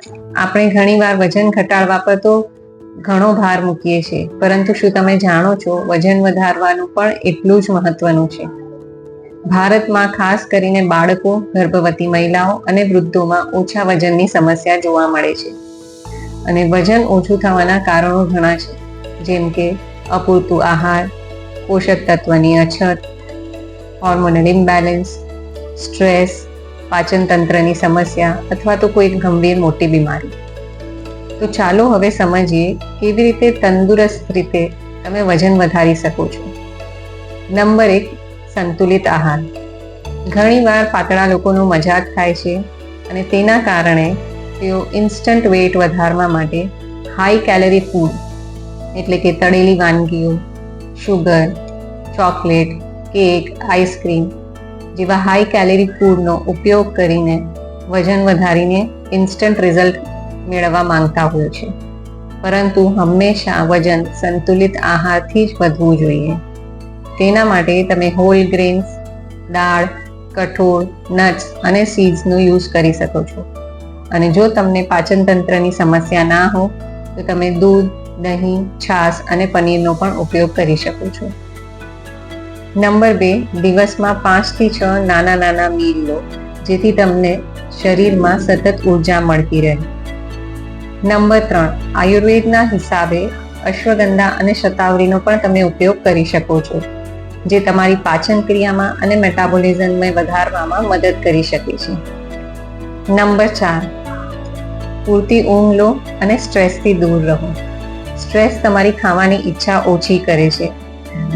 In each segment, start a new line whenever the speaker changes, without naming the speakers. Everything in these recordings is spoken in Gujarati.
આપણે ઘણીવાર વજન ઘટાડવા પર તો ઘણો ભાર મૂકીએ છીએ, પરંતુ શું તમે જાણો છો વજન વધારવાનું પણ એટલું જ મહત્વનું છે. ભારતમાં ખાસ કરીને બાળકો, ગર્ભવતી મહિલાઓ અને વૃદ્ધોમાં ઓછા વજનની સમસ્યા જોવા મળે છે. અને વજન ઓછું થવાના કારણો ઘણા છે, જેમ કે અપૂરતું આહાર, પોષક તત્વની અછત, હોર્મોનલ ઇમ્બેલેન્સ, સ્ટ્રેસ, પાચન તંત્રની સમસ્યા અથવા તો કોઈ ગંભીર મોટી બીમારી. તો ચાલો હવે સમજીએ કેવી રીતે તંદુરસ્ત રીતે તમે વજન વધારી શકો છો. નંબર 1, સંતુલિત આહાર. ઘણીવાર પાતળા લોકોનો મજાક થાય છે અને તેના કારણે તેઓ ઇન્સ્ટન્ટ વેટ વધારવા માટે હાઈ કેલરી ફૂડ એટલે કે તળેલી વાનગીઓ, શુગર, ચોકલેટ, કેક, આઈસ્ક્રીમ જેવા હાઈ કેલરી ફૂડનો ઉપયોગ કરીને વજન વધારીને ઇન્સ્ટન્ટ રિઝલ્ટ મેળવવા માંગતા હોય છે. પરંતુ હંમેશા વજન સંતુલિત આહારથી જ વધવું જોઈએ. તેના માટે તમે હોલ ગ્રેન્સ, દાળ, કઠોળ, નટ્સ અને સીડ્સનો યુઝ કરી શકો છો. અને જો તમને પાચન તંત્રની સમસ્યા ના હોય તો તમે દૂધ, દહીં, છાશ અને પનીરનો પણ ઉપયોગ કરી શકો છો. નંબર 2, દિવસમાં 5 થી 6 નાના નાના મીલ લો, જેથી તમને શરીરમાં સતત ઉર્જા મળતી રહે. નંબર 3, આયુર્વેદના હિસાબે અશ્વગંધા અને શતાવરીનો પણ તમે ઉપયોગ કરી શકો છો, જે તમારી પાચન ક્રિયામાં અને મેટાબોલિઝમને વધારવામાં મદદ કરી શકે છે. નંબર 4, પૂરતી ઊંઘ લો અને સ્ટ્રેસથી દૂર રહો. સ્ટ્રેસ તમારી ખાવાની ઈચ્છા ઓછી કરે છે,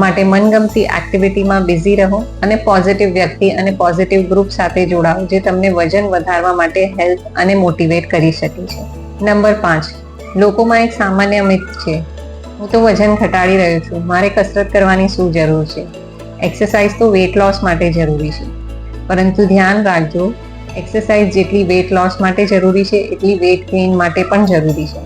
માટે મનગમતી એક્ટિવિટીમાં બિઝી રહો અને પોઝિટિવ વ્યક્તિ અને પોઝિટિવ ગ્રુપ સાથે જોડાઓ, જે તમને વજન વધારવા માટે હેલ્પ અને મોટિવેટ કરી શકે છે. નંબર 5, લોકોમાં એક સામાન્ય મિથ છે, હું તો વજન ઘટાડી રહ્યો છું, મારે કસરત કરવાની શું જરૂર છે? એક્સરસાઇઝ તો વેટ લોસ માટે જરૂરી છે, પરંતુ ધ્યાન રાખજો, એક્સરસાઇઝ જેટલી વેટ લોસ માટે જરૂરી છે એટલી વેટ ગેઇન માટે પણ જરૂરી છે.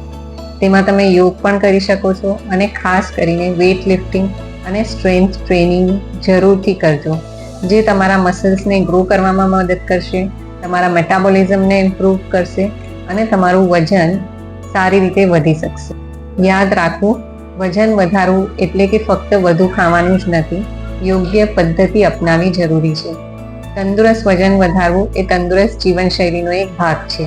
તેમાં તમે યોગ પણ કરી શકો છો અને ખાસ કરીને વેઇટ લિફ્ટિંગ અને સ્ટ્રેન્થ ટ્રેનિંગ જરૂરથી કરજો, જે તમારા મસલ્સને ગ્રો કરવામાં મદદ કરશે, તમારા મેટાબોલિઝમને ઇમ્પ્રૂવ કરશે અને તમારું વજન સારી રીતે વધી શકશે. યાદ રાખવું, વજન વધારવું એટલે કે ફક્ત વધુ ખાવાનું જ નથી, યોગ્ય પદ્ધતિ અપનાવવી જરૂરી છે. તંદુરસ્ત વજન વધારવું એ તંદુરસ્ત જીવનશૈલીનો એક ભાગ છે.